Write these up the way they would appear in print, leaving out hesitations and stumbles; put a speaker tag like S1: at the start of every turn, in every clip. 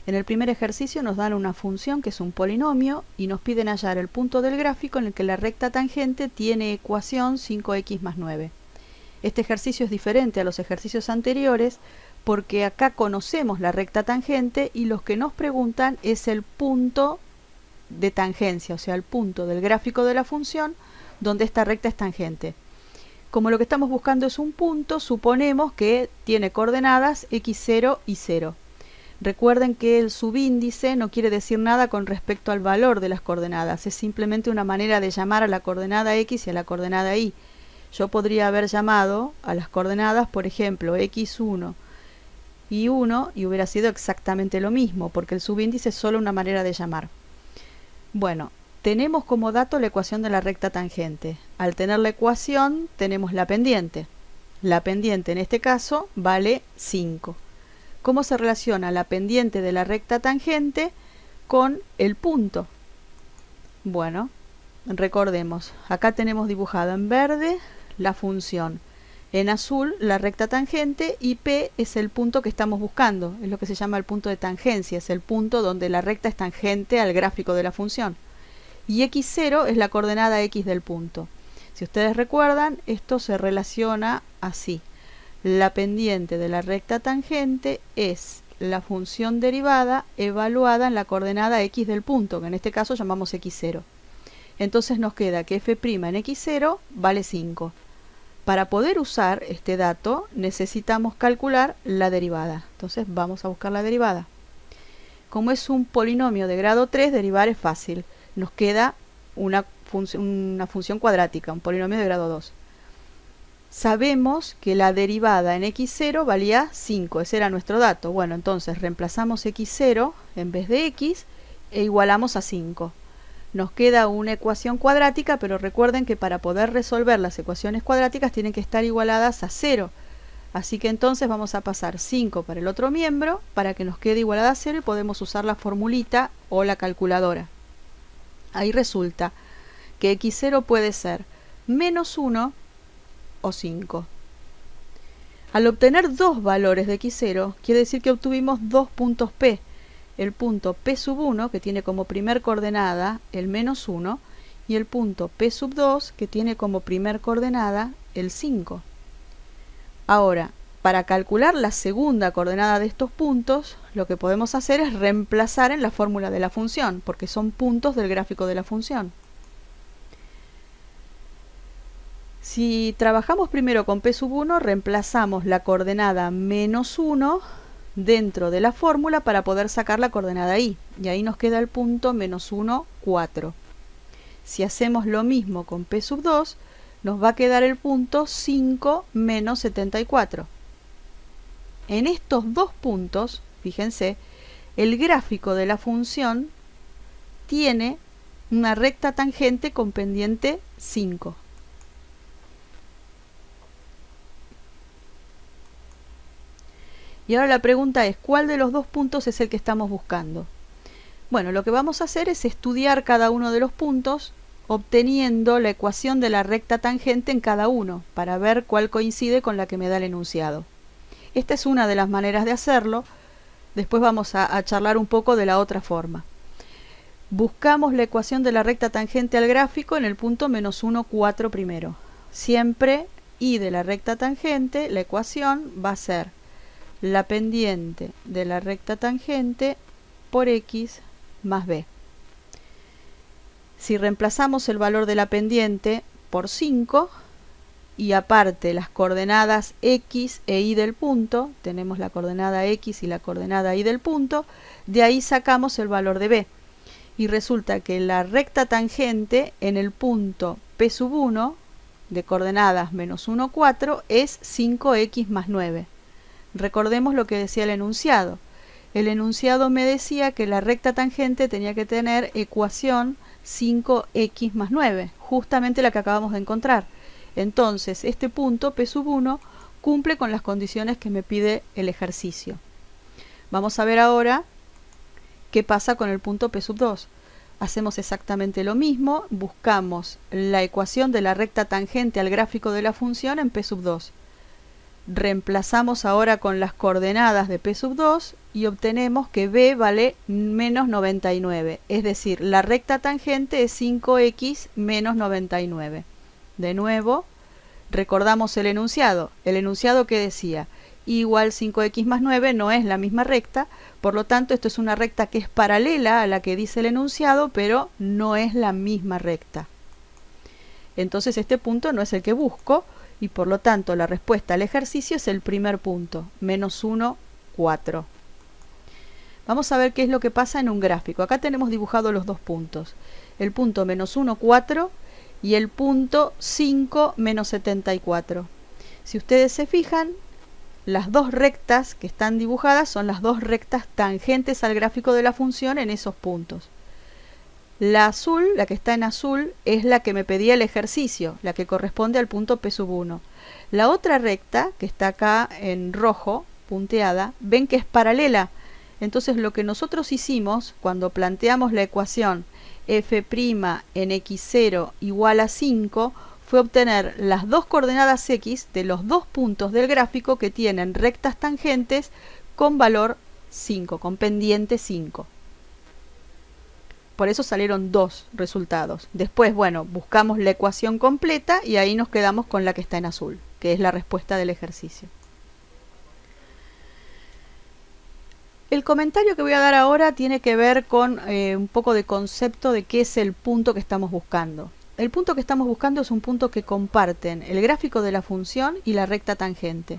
S1: En el primer ejercicio nos dan una función que es un polinomio y nos piden hallar el punto del gráfico en el que la recta tangente tiene ecuación 5x más 9. Este ejercicio es diferente a los ejercicios anteriores porque acá conocemos la recta tangente y lo que nos preguntan es el punto de tangencia, o sea, el punto del gráfico de la función donde esta recta es tangente. Como lo que estamos buscando es un punto, suponemos que tiene coordenadas x0 y 0. Recuerden que el subíndice no quiere decir nada con respecto al valor de las coordenadas, es simplemente una manera de llamar a la coordenada x y a la coordenada y. Yo podría haber llamado a las coordenadas, por ejemplo, x1 y 1 y hubiera sido exactamente lo mismo, porque el subíndice es solo una manera de llamar. Bueno, tenemos como dato la ecuación de la recta tangente. Al tener la ecuación tenemos la pendiente. La pendiente en este caso vale 5. ¿Cómo se relaciona la pendiente de la recta tangente con el punto? Bueno, recordemos, acá tenemos dibujada en verde la función, en azul la recta tangente y P es el punto que estamos buscando, es lo que se llama el punto de tangencia, es el punto donde la recta es tangente al gráfico de la función. Y x0 es la coordenada x del punto. Si ustedes recuerdan, esto se relaciona así. La pendiente de la recta tangente es la función derivada evaluada en la coordenada x del punto, que en este caso llamamos x0. Entonces nos queda que f' en x0 vale 5. Para poder usar este dato necesitamos calcular la derivada. Entonces vamos a buscar la derivada. Como es un polinomio de grado 3, derivar es fácil. Nos queda una función cuadrática, un polinomio de grado 2. Sabemos que la derivada en x0 valía 5, ese era nuestro dato. Bueno, entonces reemplazamos x0 en vez de x e igualamos a 5. Nos queda una ecuación cuadrática, pero recuerden que para poder resolver las ecuaciones cuadráticas tienen que estar igualadas a 0. Así que entonces vamos a pasar 5 para el otro miembro para que nos quede igualada a 0 y podemos usar la formulita o la calculadora. Ahí resulta que x0 puede ser menos 1 o 5. Al obtener dos valores de x0, quiere decir que obtuvimos dos puntos P. El punto P sub 1, que tiene como primer coordenada el menos 1, y el punto P sub 2, que tiene como primer coordenada el 5. Ahora, para calcular la segunda coordenada de estos puntos, lo que podemos hacer es reemplazar en la fórmula de la función, porque son puntos del gráfico de la función. Si trabajamos primero con P sub 1, reemplazamos la coordenada menos 1 dentro de la fórmula para poder sacar la coordenada y ahí nos queda el punto menos 1, 4. Si hacemos lo mismo con P sub 2, nos va a quedar el punto 5 menos 74. En estos dos puntos, fíjense, el gráfico de la función tiene una recta tangente con pendiente 5. Y ahora la pregunta es, ¿cuál de los dos puntos es el que estamos buscando? Bueno, lo que vamos a hacer es estudiar cada uno de los puntos obteniendo la ecuación de la recta tangente en cada uno para ver cuál coincide con la que me da el enunciado. Esta es una de las maneras de hacerlo. Después vamos a charlar un poco de la otra forma. Buscamos la ecuación de la recta tangente al gráfico en el punto menos 1, 4 primero. Siempre y de la recta tangente, la ecuación va a ser la pendiente de la recta tangente por x más b. Si reemplazamos el valor de la pendiente por 5 y aparte las coordenadas x e y del punto, tenemos la coordenada x y la coordenada y del punto, de ahí sacamos el valor de b. Y resulta que la recta tangente en el punto P sub 1 de coordenadas menos 1, 4 es 5x más 9. Recordemos lo que decía el enunciado. El enunciado me decía que la recta tangente tenía que tener ecuación 5x más 9, justamente la que acabamos de encontrar. Entonces, este punto P sub 1 cumple con las condiciones que me pide el ejercicio. Vamos a ver ahora qué pasa con el punto P sub 2. Hacemos exactamente lo mismo, buscamos la ecuación de la recta tangente al gráfico de la función en P sub 2. Reemplazamos ahora con las coordenadas de p sub 2 y obtenemos que b vale menos 99. Es decir, la recta tangente es 5x menos 99. De nuevo, recordamos el enunciado. El enunciado que decía, igual 5x más 9 no es la misma recta, por lo tanto esto es una recta que es paralela a la que dice el enunciado, pero no es la misma recta. Entonces este punto no es el que busco, y por lo tanto la respuesta al ejercicio es el primer punto, menos 1, 4. Vamos a ver qué es lo que pasa en un gráfico. Acá tenemos dibujados los dos puntos. El punto menos 1, 4 y el punto 5, menos 74. Si ustedes se fijan, las dos rectas que están dibujadas son las dos rectas tangentes al gráfico de la función en esos puntos. La azul, la que está en azul, es la que me pedía el ejercicio, la que corresponde al punto P sub 1. La otra recta, que está acá en rojo, punteada, ven que es paralela. Entonces lo que nosotros hicimos cuando planteamos la ecuación f' en x0 igual a 5 fue obtener las dos coordenadas x de los dos puntos del gráfico que tienen rectas tangentes con valor 5, con pendiente 5. Por eso salieron dos resultados. Después, bueno, buscamos la ecuación completa y ahí nos quedamos con la que está en azul, que es la respuesta del ejercicio. El comentario que voy a dar ahora tiene que ver con un poco de concepto de qué es el punto que estamos buscando. El punto que estamos buscando es un punto que comparten el gráfico de la función y la recta tangente.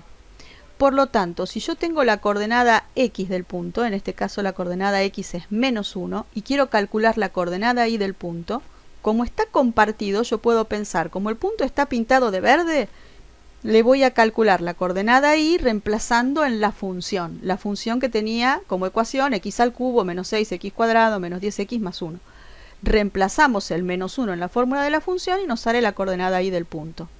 S1: Por lo tanto, si yo tengo la coordenada x del punto, en este caso la coordenada x es menos 1, y quiero calcular la coordenada y del punto, como está compartido, yo puedo pensar, como el punto está pintado de verde, le voy a calcular la coordenada y reemplazando en la función que tenía como ecuación x al cubo menos 6x cuadrado menos 10x más 1. Reemplazamos el menos 1 en la fórmula de la función y nos sale la coordenada y del punto.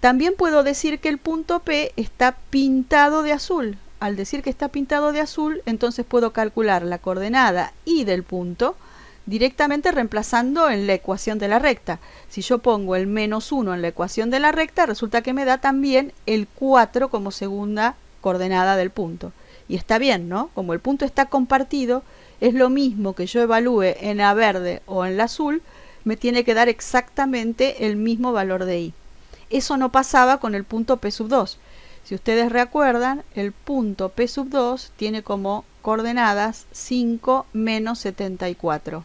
S1: También puedo decir que el punto P está pintado de azul. Al decir que está pintado de azul, entonces puedo calcular la coordenada y del punto directamente reemplazando en la ecuación de la recta. Si yo pongo el menos 1 en la ecuación de la recta, resulta que me da también el 4 como segunda coordenada del punto. Y está bien, ¿no? Como el punto está compartido, es lo mismo que yo evalúe en la verde o en la azul, me tiene que dar exactamente el mismo valor de i. Eso no pasaba con el punto P sub 2. Si ustedes recuerdan, el punto P sub 2 tiene como coordenadas 5 menos 74.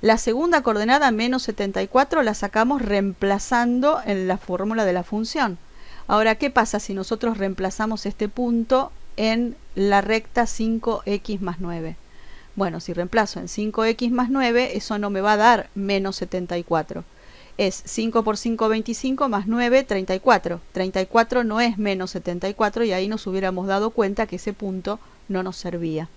S1: La segunda coordenada menos 74 la sacamos reemplazando en la fórmula de la función. Ahora, ¿qué pasa si nosotros reemplazamos este punto en la recta 5x más 9? Bueno, si reemplazo en 5x más 9, eso no me va a dar menos 74. Es 5 por 5, 25, más 9, 34. 34 no es menos 74 y ahí nos hubiéramos dado cuenta que ese punto no nos servía.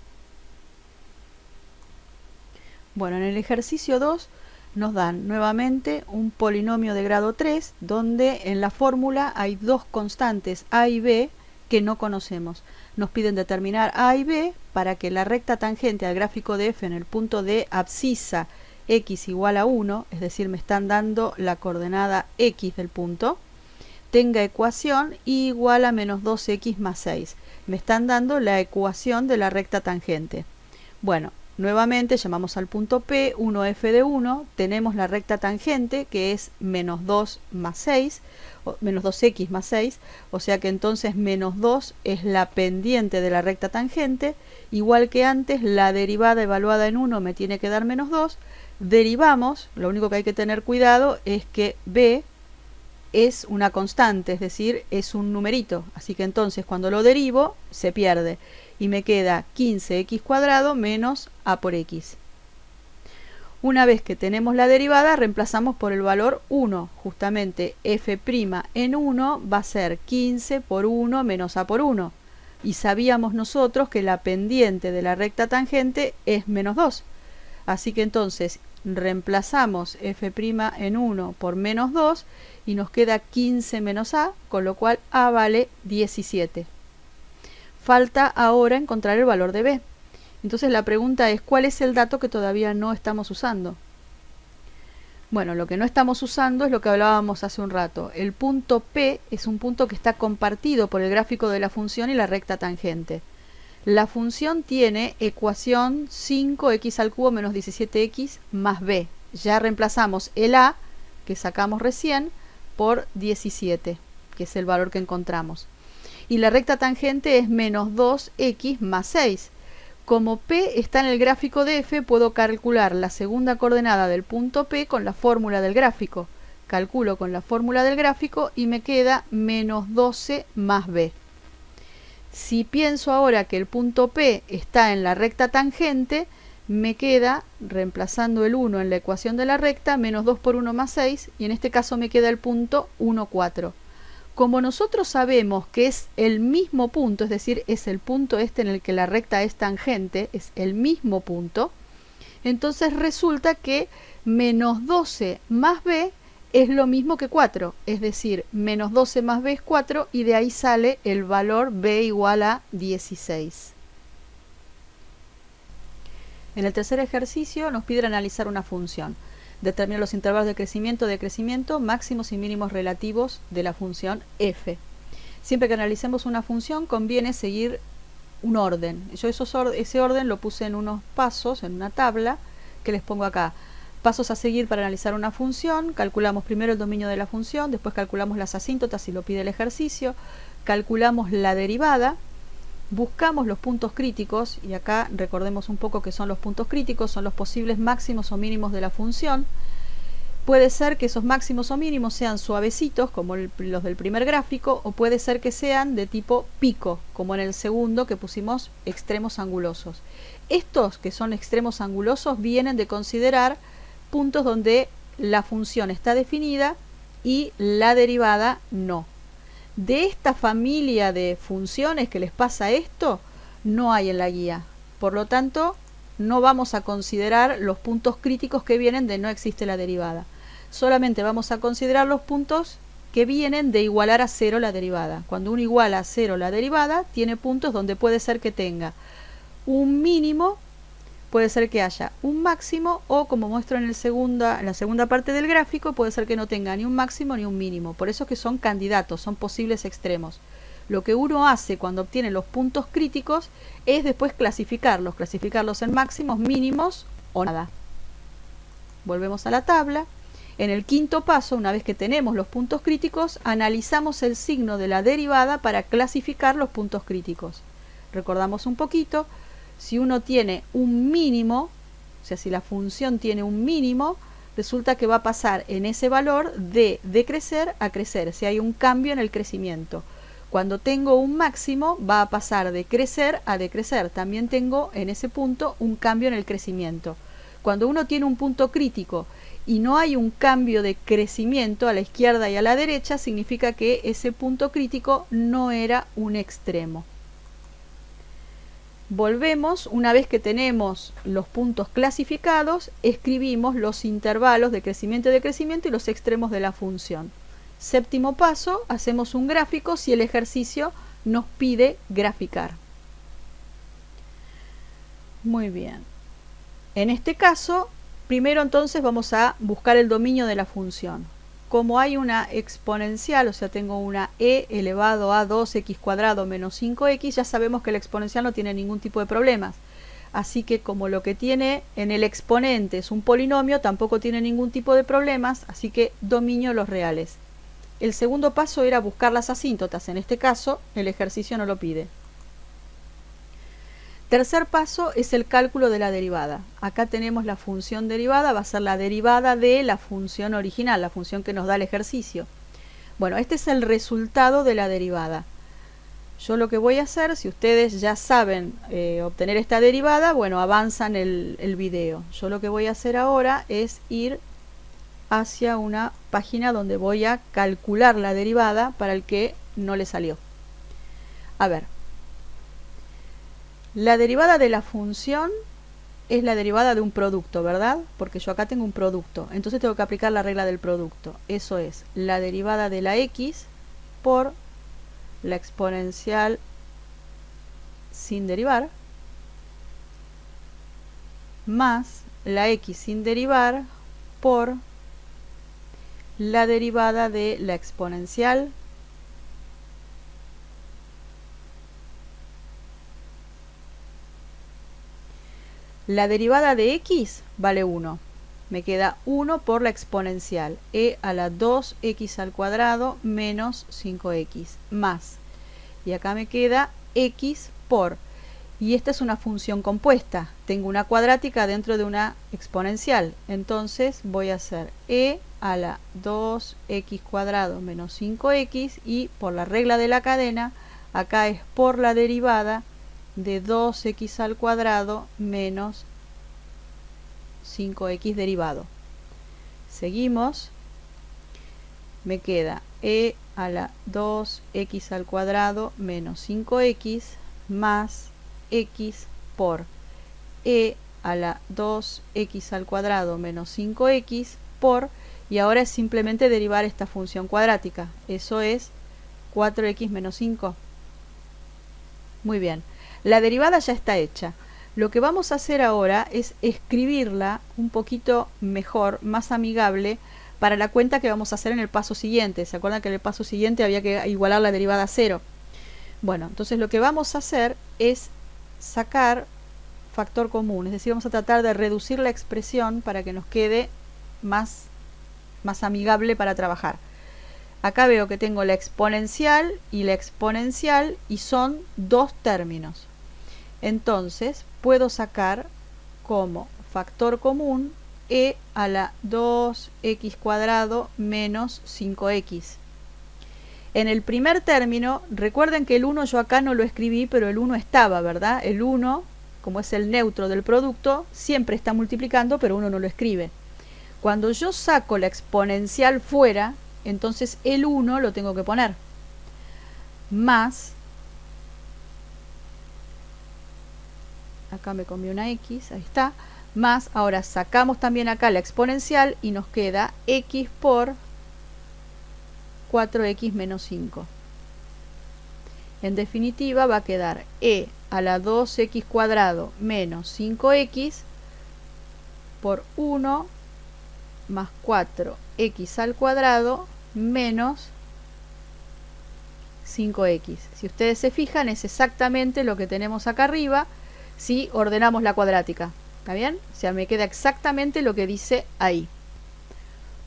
S1: Bueno, en el ejercicio 2 nos dan nuevamente un polinomio de grado 3, donde en la fórmula hay dos constantes a y b que no conocemos. Nos piden determinar a y b para que la recta tangente al gráfico de f en el punto de abscisa x igual a 1, es decir, me están dando la coordenada x del punto, tenga ecuación y igual a menos 2x más 6. Me están dando la ecuación de la recta tangente. Bueno, nuevamente llamamos al punto P, 1f de 1, tenemos la recta tangente que es menos 2 más 6, menos 2x más 6, o sea que entonces menos 2 es la pendiente de la recta tangente, igual que antes la derivada evaluada en 1 me tiene que dar menos 2, derivamos, lo único que hay que tener cuidado es que b es una constante, es decir, es un numerito, así que entonces cuando lo derivo se pierde y me queda 15x cuadrado menos a por x. Una vez que tenemos la derivada, reemplazamos por el valor 1, justamente f' en 1 va a ser 15 por 1 menos a por 1, y sabíamos nosotros que la pendiente de la recta tangente es menos 2. Así que entonces reemplazamos f' en 1 por menos 2 y nos queda 15 menos a, con lo cual a vale 17. Falta ahora encontrar el valor de b. Entonces la pregunta es, ¿cuál es el dato que todavía no estamos usando? Bueno, lo que no estamos usando es lo que hablábamos hace un rato. El punto P es un punto que está compartido por el gráfico de la función y la recta tangente. La función tiene ecuación 5x al cubo menos 17x más b. Ya reemplazamos el a, que sacamos recién, por 17, que es el valor que encontramos. Y la recta tangente es menos 2x más 6. Como P está en el gráfico de f, puedo calcular la segunda coordenada del punto P con la fórmula del gráfico. Calculo con la fórmula del gráfico y me queda menos 12 más b. Si pienso ahora que el punto P está en la recta tangente, me queda, reemplazando el 1 en la ecuación de la recta, menos 2 por 1 más 6, y en este caso me queda el punto 1, 4. Como nosotros sabemos que es el mismo punto, es decir, es el punto este en el que la recta es tangente, es el mismo punto, entonces resulta que menos 12 más b es lo mismo que 4, es decir, menos 12 más b es 4 y de ahí sale el valor b igual a 16. En el tercer ejercicio nos pide analizar una función. Determina los intervalos de decrecimiento, máximos y mínimos relativos de la función f. Siempre que analicemos una función conviene seguir un orden. Yo ese orden lo puse en unos pasos, en una tabla, que les pongo acá. Pasos a seguir para analizar una función. Calculamos primero el dominio de la función, después calculamos las asíntotas si lo pide el ejercicio, calculamos la derivada, buscamos los puntos críticos, y acá recordemos un poco qué son los puntos críticos, son los posibles máximos o mínimos de la función. Puede ser que esos máximos o mínimos sean suavecitos, como los del primer gráfico, o puede ser que sean de tipo pico, como en el segundo que pusimos extremos angulosos. Estos que son extremos angulosos vienen de considerar puntos donde la función está definida y la derivada no. De esta familia de funciones que les pasa esto, no hay en la guía. Por lo tanto, no vamos a considerar los puntos críticos que vienen de no existe la derivada. Solamente vamos a considerar los puntos que vienen de igualar a 0 la derivada. Cuando uno iguala a 0 la derivada, tiene puntos donde puede ser que tenga un mínimo, puede ser que haya un máximo, o como muestro en la segunda parte del gráfico, puede ser que no tenga ni un máximo ni un mínimo. Por eso es que son candidatos, son posibles extremos. Lo que uno hace cuando obtiene los puntos críticos es después clasificarlos en máximos, mínimos o nada. Volvemos a la tabla. En el quinto paso, una vez que tenemos los puntos críticos, analizamos el signo de la derivada para clasificar los puntos críticos. Recordamos un poquito. Si uno tiene un mínimo, o sea, si la función tiene un mínimo, resulta que va a pasar en ese valor de decrecer a crecer, si hay un cambio en el crecimiento. Cuando tengo un máximo, va a pasar de crecer a decrecer. También tengo en ese punto un cambio en el crecimiento. Cuando uno tiene un punto crítico y no hay un cambio de crecimiento a la izquierda y a la derecha, significa que ese punto crítico no era un extremo. Volvemos, una vez que tenemos los puntos clasificados, escribimos los intervalos de crecimiento y decrecimiento y los extremos de la función. Séptimo paso, hacemos un gráfico si el ejercicio nos pide graficar. Muy bien. En este caso, primero entonces vamos a buscar el dominio de la función. Como hay una exponencial, o sea, tengo una e elevado a 2x cuadrado menos 5x, ya sabemos que el exponencial no tiene ningún tipo de problemas. Así que como lo que tiene en el exponente es un polinomio, tampoco tiene ningún tipo de problemas, así que dominio los reales. El segundo paso era buscar las asíntotas, en este caso el ejercicio no lo pide. Tercer paso es el cálculo de la derivada. Acá tenemos la función derivada, va a ser la derivada de la función original, la función que nos da el ejercicio. Bueno, este es el resultado de la derivada. Yo lo que voy a hacer, si ustedes ya saben obtener esta derivada, bueno, avanzan el video. Yo lo que voy a hacer ahora es ir hacia una página donde voy a calcular la derivada para el que no le salió. A ver. La derivada de la función es la derivada de un producto, ¿verdad? Porque yo acá tengo un producto, entonces tengo que aplicar la regla del producto. Eso es la derivada de la x por la exponencial sin derivar más la x sin derivar por la derivada de la exponencial la derivada de x vale 1. Me queda 1 por la exponencial, e a la 2x al cuadrado menos 5x, más. Y acá me queda x por, y esta es una función compuesta. Tengo una cuadrática dentro de una exponencial. Entonces voy a hacer e a la 2x cuadrado menos 5x, y por la regla de la cadena, acá es por la derivada de 2x al cuadrado menos 5x derivado. Seguimos. Me queda e a la 2x al cuadrado menos 5x más x por e a la 2x al cuadrado menos 5x por, y ahora es simplemente derivar esta función cuadrática. Eso es 4x menos 5. Muy bien. La derivada ya está hecha. Lo que vamos a hacer ahora es escribirla un poquito mejor, más amigable, para la cuenta que vamos a hacer en el paso siguiente. ¿Se acuerdan que en el paso siguiente había que igualar la derivada a 0? Bueno, entonces lo que vamos a hacer es sacar factor común, es decir, vamos a tratar de reducir la expresión para que nos quede más amigable para trabajar. Acá veo que tengo la exponencial y son dos términos. Entonces puedo sacar como factor común e a la 2x cuadrado menos 5x. En el primer término, recuerden que el 1 yo acá no lo escribí, pero el 1 estaba, ¿verdad? El 1, como es el neutro del producto, siempre está multiplicando, pero uno no lo escribe. Cuando yo saco la exponencial fuera, entonces el 1 lo tengo que poner. Más, acá me comí una x, ahí está, más, ahora sacamos también acá la exponencial y nos queda x por 4x menos 5. En definitiva va a quedar e a la 2x cuadrado menos 5x por 1 más 4x al cuadrado menos 5x. Si ustedes se fijan, es exactamente lo que tenemos acá arriba si ordenamos la cuadrática. ¿Está bien? O sea, me queda exactamente lo que dice ahí.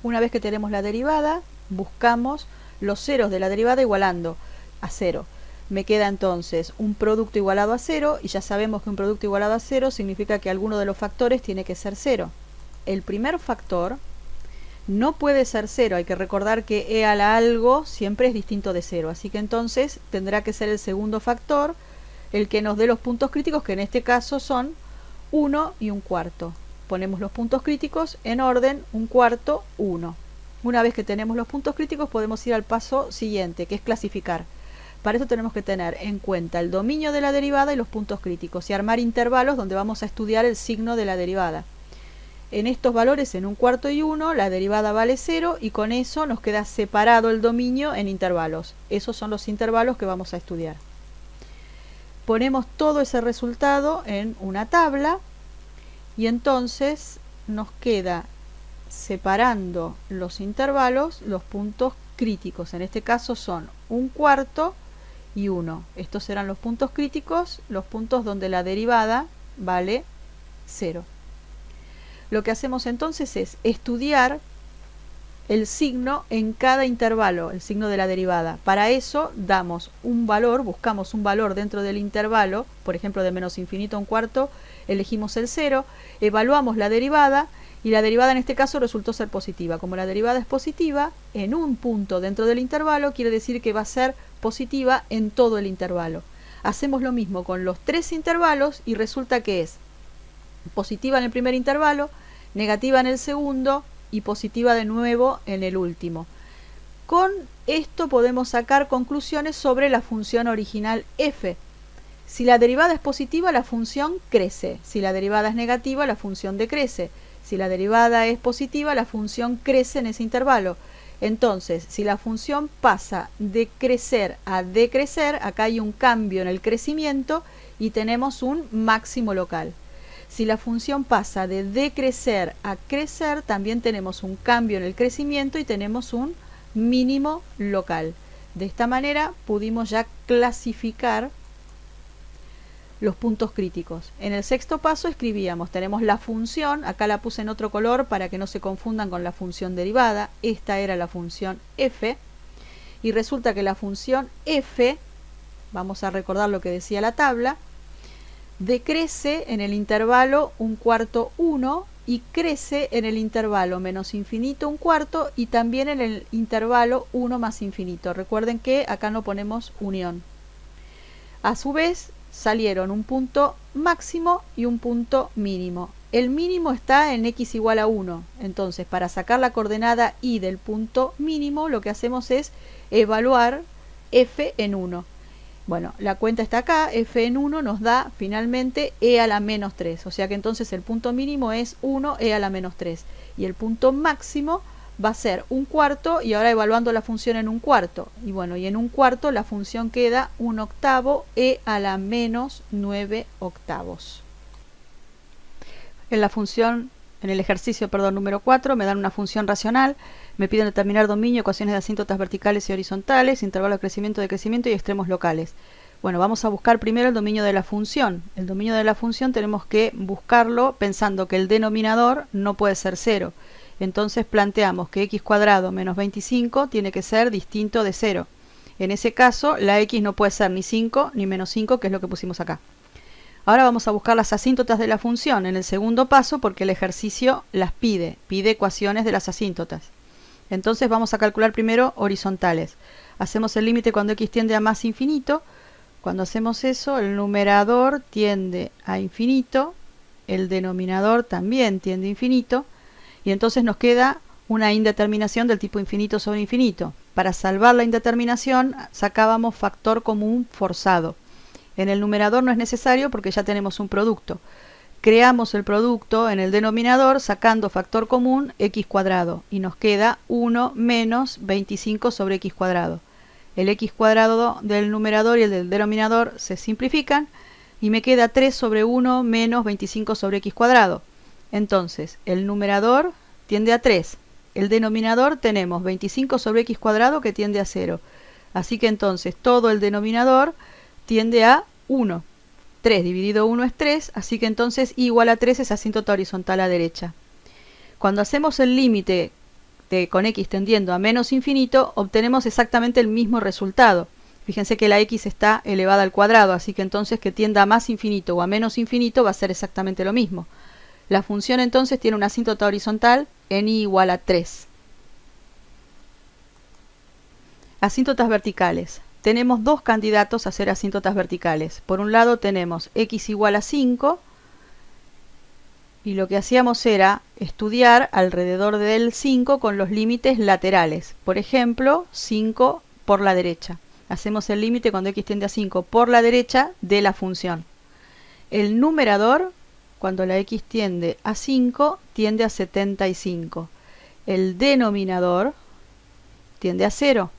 S1: Una vez que tenemos la derivada, buscamos los ceros de la derivada igualando a 0. Me queda entonces un producto igualado a 0, y ya sabemos que un producto igualado a 0 significa que alguno de los factores tiene que ser 0. El primer factor no puede ser 0, hay que recordar que e a la algo siempre es distinto de 0, así que entonces tendrá que ser el segundo factor el que nos dé los puntos críticos, que en este caso son 1 y un cuarto. Ponemos los puntos críticos en orden, un cuarto, 1. Una vez que tenemos los puntos críticos podemos ir al paso siguiente, que es clasificar. Para eso tenemos que tener en cuenta el dominio de la derivada y los puntos críticos, y armar intervalos donde vamos a estudiar el signo de la derivada. En estos valores, en un cuarto y 1, la derivada vale 0, y con eso nos queda separado el dominio en intervalos. Esos son los intervalos que vamos a estudiar. Ponemos todo ese resultado en una tabla, y entonces nos queda, separando los intervalos, los puntos críticos. En este caso son un cuarto y 1. Estos serán los puntos críticos, los puntos donde la derivada vale 0. Lo que hacemos entonces es estudiar el signo en cada intervalo, el signo de la derivada. Para eso damos un valor, buscamos un valor dentro del intervalo, por ejemplo de menos infinito a un cuarto, elegimos el 0, evaluamos la derivada, y la derivada en este caso resultó ser positiva. Como la derivada es positiva en un punto dentro del intervalo, quiere decir que va a ser positiva en todo el intervalo. Hacemos lo mismo con los tres intervalos y resulta que es positiva en el primer intervalo, negativa en el segundo y positiva de nuevo en el último. Con esto podemos sacar conclusiones sobre la función original f. Si la derivada es positiva, la función crece. Si la derivada es negativa, la función decrece. Si la derivada es positiva, la función crece en ese intervalo. Entonces, si la función pasa de crecer a decrecer, acá hay un cambio en el crecimiento y tenemos un máximo local. Si la función pasa de decrecer a crecer, también tenemos un cambio en el crecimiento y tenemos un mínimo local. De esta manera pudimos ya clasificar los puntos críticos. En el sexto paso escribíamos, tenemos la función, acá la puse en otro color para que no se confundan con la función derivada, esta era la función f, y resulta que la función f, vamos a recordar lo que decía la tabla, decrece en el intervalo 1/4 1 y crece en el intervalo menos infinito 1/4 y también en el intervalo 1 más infinito. Recuerden que acá no ponemos unión. A su vez salieron un punto máximo y un punto mínimo. El mínimo está en x igual a 1. Entonces, para sacar la coordenada y del punto mínimo, lo que hacemos es evaluar f en 1. Bueno, la cuenta está acá, f en 1 nos da finalmente e a la menos 3. O sea que entonces el punto mínimo es 1 e a la menos 3. Y el punto máximo va a ser 1/4 y ahora evaluando la función en 1/4. Y bueno, y en 1/4 la función queda 1/8 e a la menos 9 octavos. En la función, en el ejercicio, número 4, me dan una función racional. Me piden determinar dominio, ecuaciones de asíntotas verticales y horizontales, intervalo de crecimiento y extremos locales. Bueno, vamos a buscar primero el dominio de la función. El dominio de la función tenemos que buscarlo pensando que el denominador no puede ser 0. Entonces planteamos que x² menos 25 tiene que ser distinto de 0. En ese caso, la x no puede ser ni 5 ni menos 5, que es lo que pusimos acá. Ahora vamos a buscar las asíntotas de la función en el segundo paso porque el ejercicio las pide ecuaciones de las asíntotas. Entonces vamos a calcular primero horizontales. Hacemos el límite cuando x tiende a más infinito. Cuando hacemos eso, el numerador tiende a infinito, el denominador también tiende a infinito, y entonces nos queda una indeterminación del tipo infinito sobre infinito. Para salvar la indeterminación sacábamos factor común forzado. En el numerador no es necesario porque ya tenemos un producto. Creamos el producto en el denominador sacando factor común x² y nos queda 1 menos 25 sobre x². El x² del numerador y el del denominador se simplifican y me queda 3 sobre 1 menos 25 sobre x². Entonces, el numerador tiende a 3. El denominador tenemos 25 sobre x² que tiende a 0. Así que entonces todo el denominador tiende a 1. 3 dividido 1 es 3, así que entonces igual a 3 es asíntota horizontal a derecha. Cuando hacemos el límite con x tendiendo a menos infinito, obtenemos exactamente el mismo resultado. Fíjense que la x está elevada al cuadrado, así que entonces que tienda a más infinito o a menos infinito va a ser exactamente lo mismo. La función entonces tiene una asíntota horizontal en y igual a 3. Asíntotas verticales. Tenemos dos candidatos a ser asíntotas verticales. Por un lado tenemos x igual a 5 y lo que hacíamos era estudiar alrededor del 5 con los límites laterales. Por ejemplo, 5 por la derecha. Hacemos el límite cuando x tiende a 5 por la derecha de la función. El numerador, cuando la x tiende a 5, tiende a 75. El denominador tiende a 0.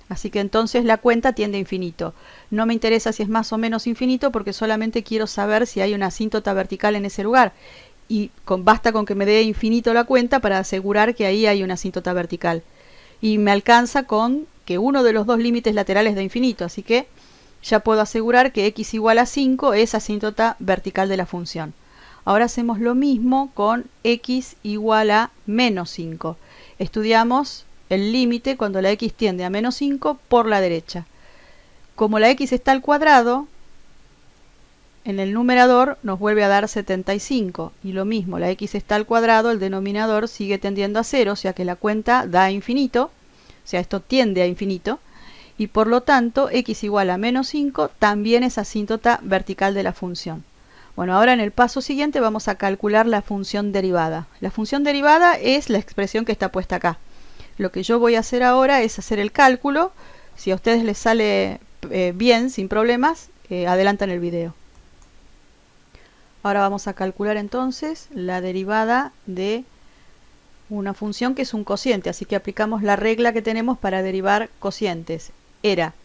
S1: Así que entonces la cuenta tiende a infinito. No me interesa si es más o menos infinito porque solamente quiero saber si hay una asíntota vertical en ese lugar. Y basta con que me dé infinito la cuenta para asegurar que ahí hay una asíntota vertical. Y me alcanza con que uno de los dos límites laterales de infinito. Así que ya puedo asegurar que x igual a 5 es asíntota vertical de la función. Ahora hacemos lo mismo con x igual a menos 5. Estudiamos el límite cuando la x tiende a menos 5 por la derecha. Como la x está al cuadrado, en el numerador nos vuelve a dar 75. Y lo mismo, la x está al cuadrado, el denominador sigue tendiendo a 0, o sea que la cuenta da a infinito, o sea, esto tiende a infinito. Y por lo tanto, x igual a menos 5 también es asíntota vertical de la función. Bueno, ahora en el paso siguiente vamos a calcular la función derivada. La función derivada es la expresión que está puesta acá. Lo que yo voy a hacer ahora es hacer el cálculo. Si a ustedes les sale bien, sin problemas, adelantan el video. Ahora vamos a calcular entonces la derivada de una función que es un cociente. Así que aplicamos la regla que tenemos para derivar cocientes. Era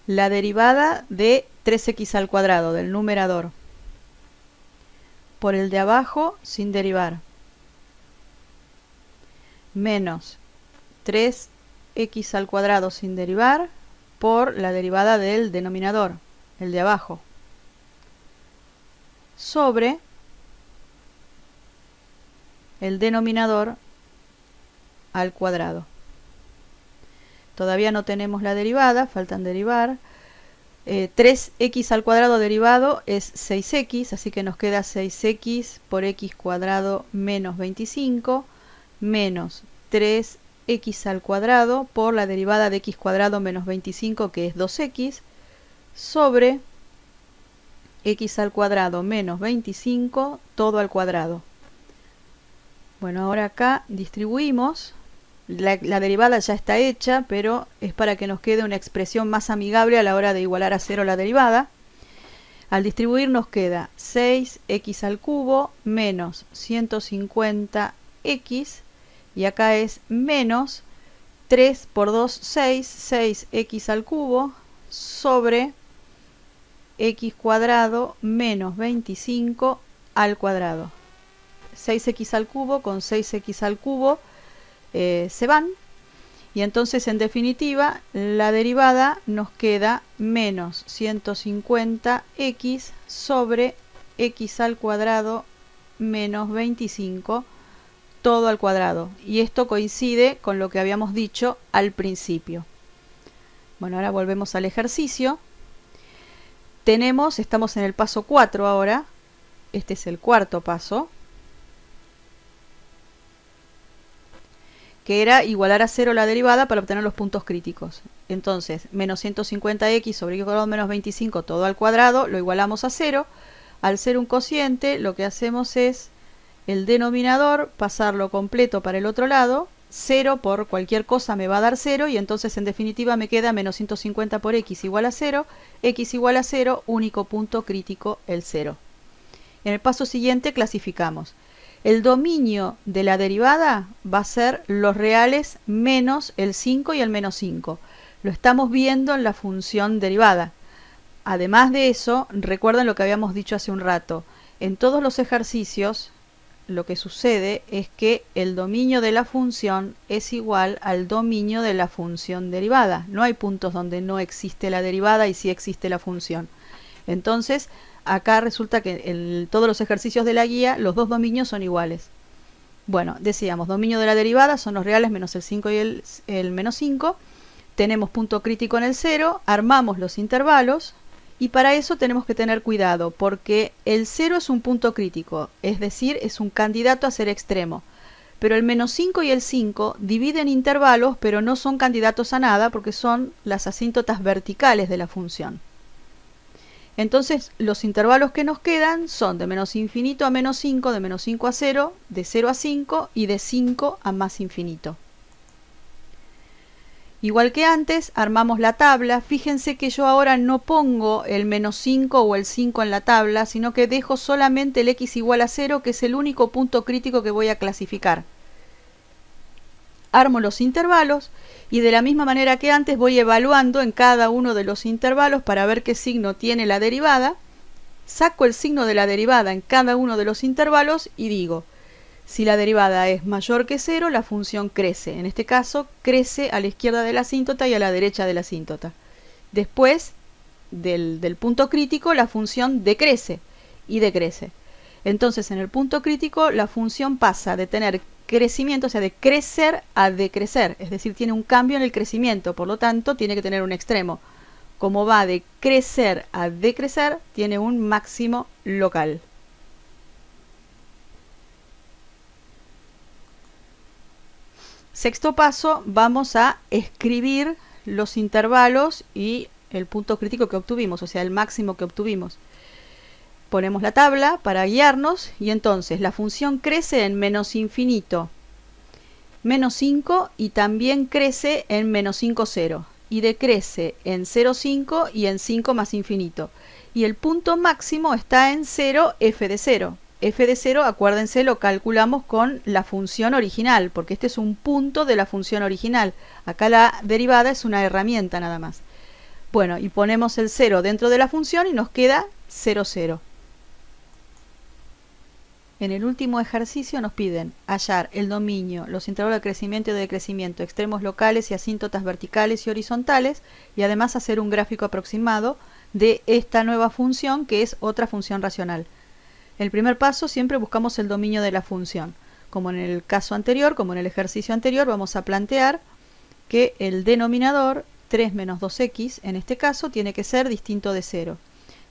S1: la derivada de 3x al cuadrado del numerador por el de abajo sin derivar, menos 3x al cuadrado sin derivar por la derivada del denominador, el de abajo, sobre el denominador al cuadrado. Todavía no tenemos la derivada, faltan derivar. 3x al cuadrado derivado es 6x, así que nos queda 6x por x cuadrado menos 25 menos 3x al cuadrado por la derivada de x cuadrado menos 25, que es 2x, sobre x al cuadrado menos 25 todo al cuadrado. Bueno, ahora acá distribuimos. La derivada ya está hecha, pero es para que nos quede una expresión más amigable a la hora de igualar a 0 la derivada. Al distribuir nos queda 6x al cubo menos 150x, y acá es menos 3 por 2, 6x al cubo sobre x cuadrado menos 25 al cuadrado. 6x al cubo con 6x al cubo se van, y entonces en definitiva la derivada nos queda menos 150x sobre x al cuadrado menos 25 todo al cuadrado, y esto coincide con lo que habíamos dicho al principio. Bueno, ahora volvemos al ejercicio. Estamos en el paso 4 ahora, este es el cuarto paso, que era igualar a 0 la derivada para obtener los puntos críticos. Entonces, menos 150x sobre x cuadrado menos 25 todo al cuadrado, lo igualamos a 0. Al ser un cociente, lo que hacemos es el denominador, pasarlo completo para el otro lado. 0 por cualquier cosa me va a dar 0, y entonces en definitiva me queda menos 150 por x igual a 0, x igual a 0, único punto crítico el 0. En el paso siguiente clasificamos. El dominio de la derivada va a ser los reales menos el 5 y el menos 5. Lo estamos viendo en la función derivada. Además de eso, recuerden lo que habíamos dicho hace un rato. En todos los ejercicios, lo que sucede es que el dominio de la función es igual al dominio de la función derivada. No hay puntos donde no existe la derivada y sí existe la función. Entonces, acá resulta que en todos los ejercicios de la guía los dos dominios son iguales. Bueno, decíamos, dominio de la derivada son los reales menos el 5 y el menos 5. Tenemos punto crítico en el 0, armamos los intervalos, y para eso tenemos que tener cuidado, porque el 0 es un punto crítico, es decir, es un candidato a ser extremo. Pero el menos 5 y el 5 dividen intervalos, pero no son candidatos a nada, porque son las asíntotas verticales de la función. Entonces, los intervalos que nos quedan son de menos infinito a menos 5, de menos 5 a 0, de 0 a 5 y de 5 a más infinito. Igual que antes, armamos la tabla. Fíjense que yo ahora no pongo el menos 5 o el 5 en la tabla, sino que dejo solamente el x igual a 0, que es el único punto crítico que voy a clasificar. Armo los intervalos, y de la misma manera que antes voy evaluando en cada uno de los intervalos para ver qué signo tiene la derivada. Saco el signo de la derivada en cada uno de los intervalos y digo, si la derivada es mayor que 0, la función crece. En este caso, crece a la izquierda de la asíntota y a la derecha de la asíntota. Después del punto crítico, la función decrece y decrece. Entonces, en el punto crítico, la función pasa de tener crecimiento, o sea, de crecer a decrecer. Es decir, tiene un cambio en el crecimiento, por lo tanto, tiene que tener un extremo. Como va de crecer a decrecer, tiene un máximo local. Sexto paso, vamos a escribir los intervalos y el punto crítico que obtuvimos, o sea, el máximo que obtuvimos. Ponemos la tabla para guiarnos, y entonces la función crece en menos infinito, menos 5, y también crece en menos 5, 0. Y decrece en 0, 5 y en 5 más infinito. Y el punto máximo está en 0, f de 0. F de 0, acuérdense, lo calculamos con la función original, porque este es un punto de la función original. Acá la derivada es una herramienta nada más. Bueno, y ponemos el 0 dentro de la función y nos queda 0, 0. En el último ejercicio nos piden hallar el dominio, los intervalos de crecimiento y de decrecimiento, extremos locales y asíntotas verticales y horizontales, y además hacer un gráfico aproximado de esta nueva función, que es otra función racional. En el primer paso siempre buscamos el dominio de la función. Como en el caso anterior, como en el ejercicio anterior, vamos a plantear que el denominador, 3 menos 2x, en este caso, tiene que ser distinto de 0.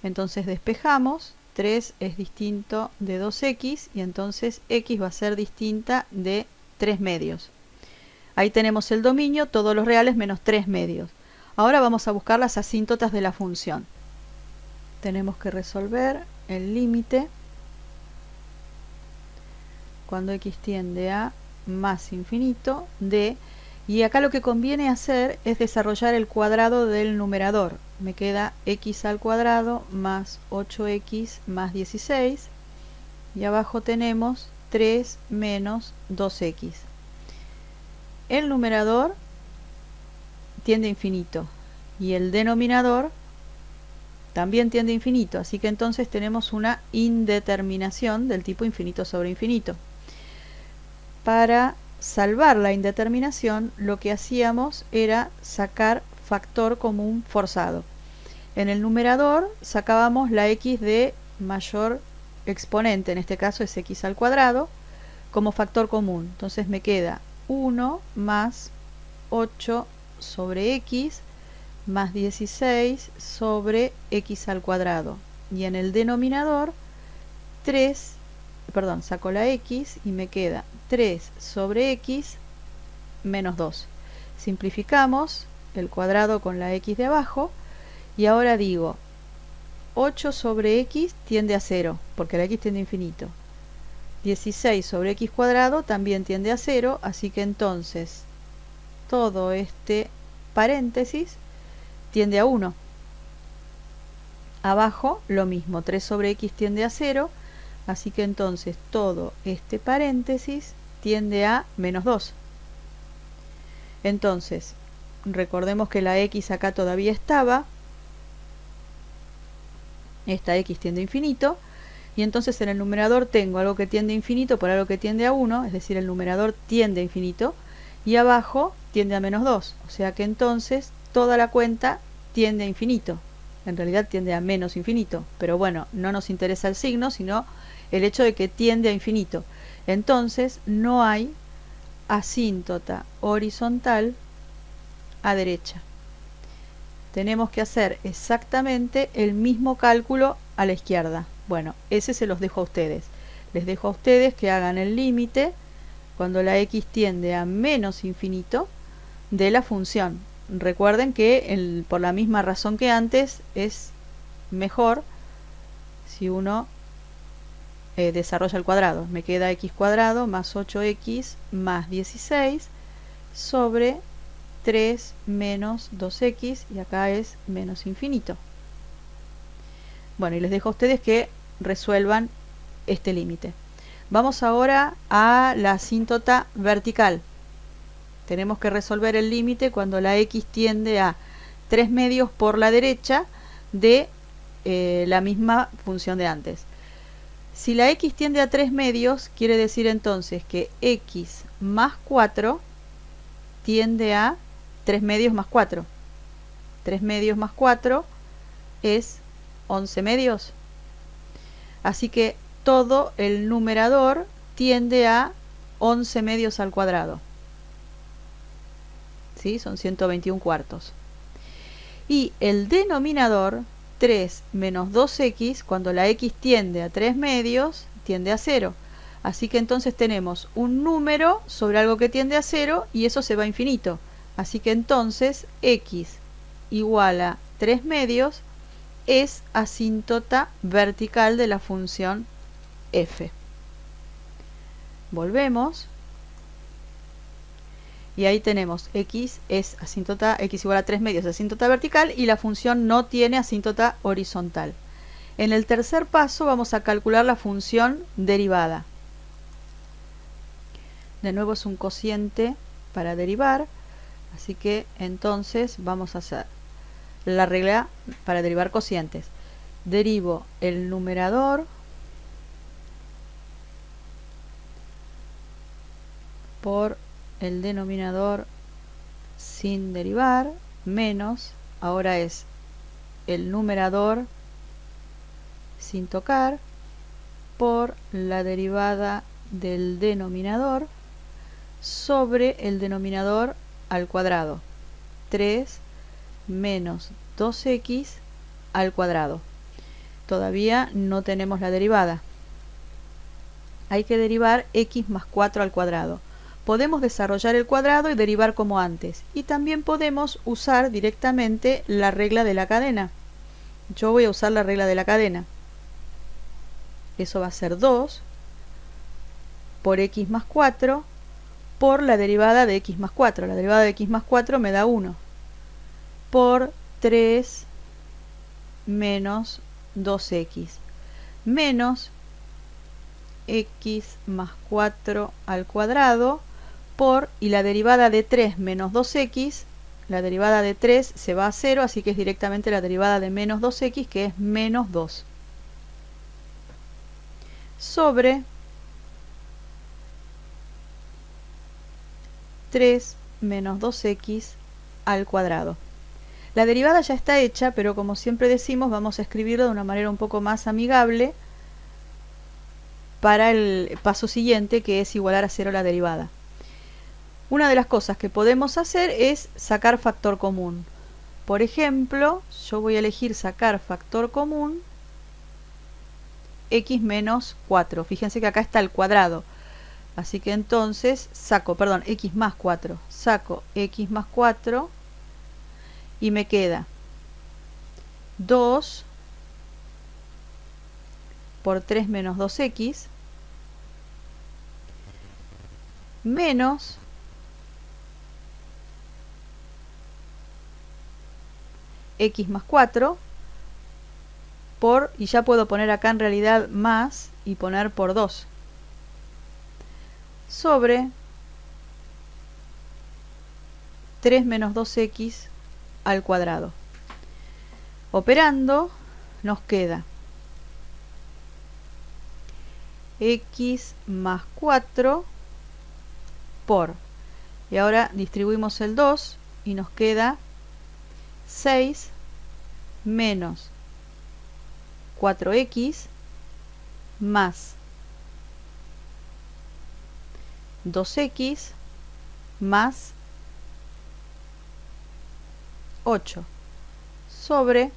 S1: Entonces despejamos, 3 es distinto de 2x, y entonces x va a ser distinta de 3 medios. Ahí tenemos el dominio, todos los reales menos 3 medios. Ahora vamos a buscar las asíntotas de la función. Tenemos que resolver el límite cuando x tiende a más infinito de, y acá lo que conviene hacer es desarrollar el cuadrado del numerador. Me queda x al cuadrado más 8x más 16, y abajo tenemos 3 menos 2x. El numerador tiende a infinito y el denominador también tiende a infinito, así que entonces tenemos una indeterminación del tipo infinito sobre infinito. Para salvar la indeterminación, lo que hacíamos era sacar factor común forzado. En el numerador sacábamos la x de mayor exponente, en este caso es x al cuadrado, como factor común. Entonces me queda 1 más 8 sobre x más 16 sobre x al cuadrado. Y en el denominador saco la x y me queda 3 sobre x menos 2. Simplificamos el cuadrado con la x de abajo y ahora digo 8 sobre x tiende a 0 porque la x tiende a infinito. 16 sobre x cuadrado también tiende a 0, así que entonces todo este paréntesis tiende a 1. Abajo lo mismo, 3 sobre x tiende a 0, así que entonces todo este paréntesis tiende a menos 2. Entonces, recordemos que la x acá todavía estaba, esta x tiende a infinito, y entonces en el numerador tengo algo que tiende a infinito por algo que tiende a 1, es decir, el numerador tiende a infinito, y abajo tiende a menos 2, o sea que entonces toda la cuenta tiende a infinito. En realidad tiende a menos infinito, pero bueno, no nos interesa el signo, sino el hecho de que tiende a infinito. Entonces no hay asíntota horizontal a derecha. Tenemos que hacer exactamente el mismo cálculo a la izquierda. Bueno, ese se los dejo a ustedes. Les dejo a ustedes que hagan el límite cuando la x tiende a menos infinito de la función. Recuerden que por la misma razón que antes es mejor si uno desarrolla el cuadrado. Me queda x cuadrado más 8x más 16 sobre 3 menos 2x, y acá es menos infinito. Bueno, y les dejo a ustedes que resuelvan este límite. Vamos ahora a la asíntota vertical. Tenemos que resolver el límite cuando la x tiende a 3 medios por la derecha de la misma función de antes. Si la x tiende a 3 medios, quiere decir entonces que x más 4 tiende a 3 medios más 4. 3 medios más 4 es 11 medios. Así que todo el numerador tiende a 11 medios al cuadrado. ¿Sí? Son 121 cuartos. Y el denominador, 3 menos 2x, cuando la x tiende a 3 medios, tiende a 0. Así que entonces tenemos un número sobre algo que tiende a 0 y eso se va a infinito. Así que entonces x igual a 3 medios es asíntota vertical de la función f. Volvemos. Y ahí tenemos x es asíntota, x igual a 3 medios, asíntota vertical, y la función no tiene asíntota horizontal. En el tercer paso vamos a calcular la función derivada. De nuevo es un cociente para derivar, así que entonces vamos a hacer la regla para derivar cocientes. Derivo el numerador por el denominador sin derivar menos, ahora es el numerador sin tocar, por la derivada del denominador sobre el denominador al cuadrado. 3 menos 2x al cuadrado. Todavía no tenemos la derivada. Hay que derivar x más 4 al cuadrado. Podemos desarrollar el cuadrado y derivar como antes. Y también podemos usar directamente la regla de la cadena. Yo voy a usar la regla de la cadena. Eso va a ser 2 por x más 4 por la derivada de x más 4. La derivada de x más 4 me da 1 por 3 menos 2x menos x más 4 al cuadrado por, y la derivada de 3 menos 2x, la derivada de 3 se va a 0, así que es directamente la derivada de menos 2x, que es menos 2, sobre 3 menos 2x al cuadrado. La derivada ya está hecha, pero como siempre decimos, vamos a escribirlo de una manera un poco más amigable para el paso siguiente, que es igualar a 0 la derivada. Una de las cosas que podemos hacer es sacar factor común. Por ejemplo, yo voy a elegir sacar factor común x menos 4. Fíjense que acá está el cuadrado. Así que entonces saco, perdón, x más 4. Saco x más 4 y me queda 2 por 3 menos 2x menos x más 4 por, y ya puedo poner acá en realidad más y poner por 2, sobre 3 menos 2x al cuadrado. Operando nos queda x más 4 por, y ahora distribuimos el 2 y nos queda 6 menos 4x más 2x más 8 sobre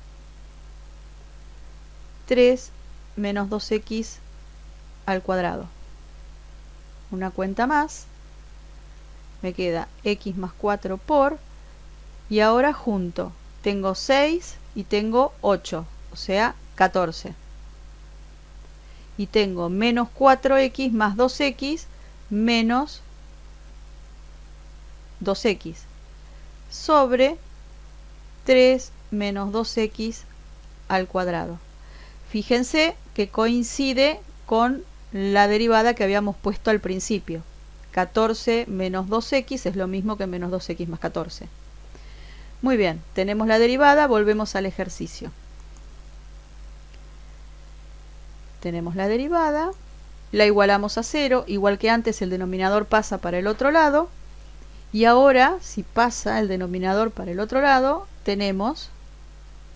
S1: 3 menos 2x al cuadrado. Una cuenta más, me queda x más 4 por, y ahora junto tengo 6 y tengo 8, o sea 14, y tengo menos 4x más 2x menos 2x sobre 3 menos 2x al cuadrado. Fíjense que coincide con la derivada que habíamos puesto al principio. 14 menos 2x es lo mismo que menos 2x más 14. Muy bien, tenemos la derivada, volvemos al ejercicio. Tenemos la derivada, la igualamos a 0, igual que antes el denominador pasa para el otro lado, y ahora si pasa el denominador para el otro lado, tenemos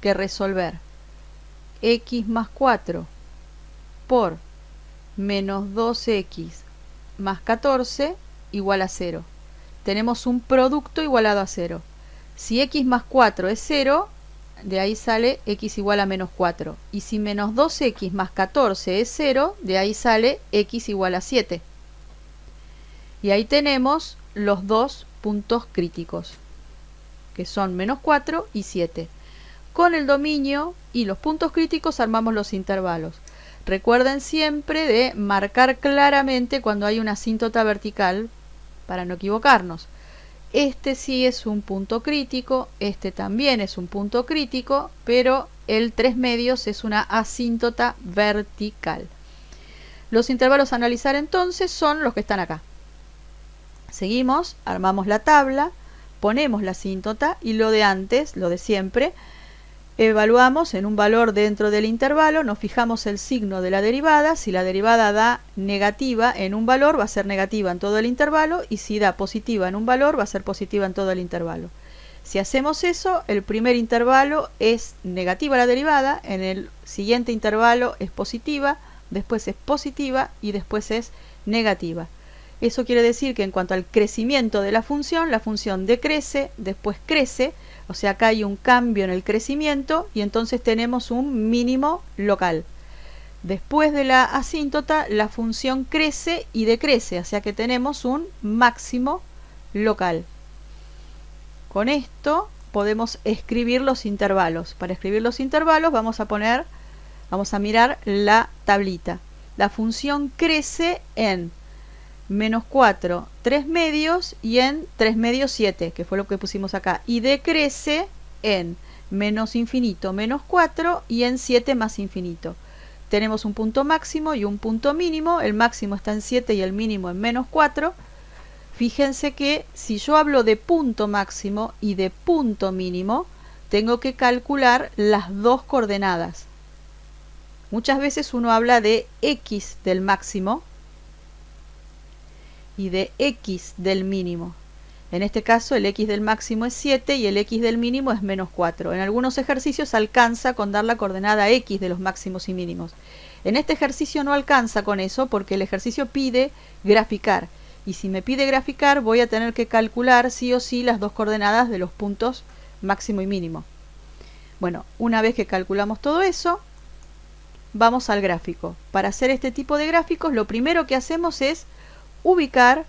S1: que resolver x más 4 por menos 2x más 14 igual a 0. Tenemos un producto igualado a 0. Si x más 4 es 0, de ahí sale x igual a menos 4. Y si menos 2x más 14 es 0, de ahí sale x igual a 7. Y ahí tenemos los dos puntos críticos, que son menos 4 y 7. Con el dominio y los puntos críticos armamos los intervalos. Recuerden siempre de marcar claramente cuando hay una asíntota vertical para no equivocarnos. Este sí es un punto crítico, este también es un punto crítico, pero el 3/2 es una asíntota vertical. Los intervalos a analizar entonces son los que están acá. Seguimos, armamos la tabla, ponemos la asíntota y lo de antes, lo de siempre, Evaluamos en un valor dentro del intervalo, nos fijamos el signo de la derivada. Si la derivada da negativa en un valor, va a ser negativa en todo el intervalo, y si da positiva en un valor, va a ser positiva en todo el intervalo. Si hacemos eso, el primer intervalo es negativa la derivada, en el siguiente intervalo es positiva, después es positiva y después es negativa. Eso quiere decir que en cuanto al crecimiento de la función decrece, después crece, o sea, acá hay un cambio en el crecimiento y entonces tenemos un mínimo local. Después de la asíntota, la función crece y decrece, o sea que tenemos un máximo local. Con esto podemos escribir los intervalos. Para escribir los intervalos vamos a mirar la tablita. La función crece en menos 4, 3 medios y en 3 medios 7, que fue lo que pusimos acá. Y decrece en menos infinito, menos 4 y en 7 más infinito. Tenemos un punto máximo y un punto mínimo. El máximo está en 7 y el mínimo en menos 4. Fíjense que si yo hablo de punto máximo y de punto mínimo, tengo que calcular las dos coordenadas. Muchas veces uno habla de x del máximo y de x del mínimo. En este caso el x del máximo es 7 y el x del mínimo es menos 4. En algunos ejercicios alcanza con dar la coordenada x de los máximos y mínimos. En este ejercicio no alcanza con eso porque el ejercicio pide graficar. Y si me pide graficar voy a tener que calcular sí o sí las dos coordenadas de los puntos máximo y mínimo. Bueno, una vez que calculamos todo eso, vamos al gráfico. Para hacer este tipo de gráficos lo primero que hacemos es ubicar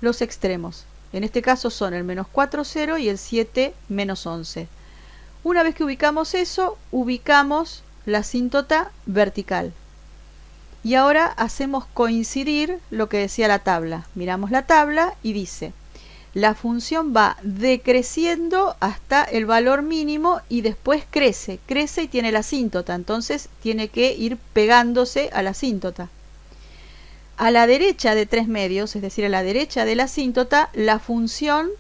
S1: los extremos. En este caso son el menos 4, 0 y el 7, menos 11. Una vez que ubicamos eso, ubicamos la asíntota vertical. Y ahora hacemos coincidir lo que decía la tabla. Miramos la tabla y dice, la función va decreciendo hasta el valor mínimo y después crece. Crece y tiene la asíntota, entonces tiene que ir pegándose a la asíntota. A la derecha de 3 medios, es decir, a la derecha de la asíntota, la función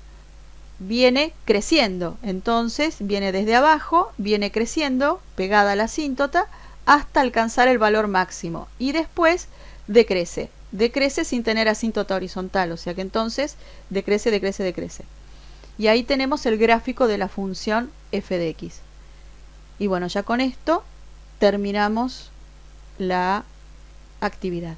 S1: viene creciendo. Entonces viene desde abajo, viene creciendo, pegada a la asíntota, hasta alcanzar el valor máximo. Y después decrece. Decrece sin tener asíntota horizontal, o sea que entonces decrece, decrece, decrece. Y ahí tenemos el gráfico de la función f de x. Y bueno, ya con esto terminamos la actividad.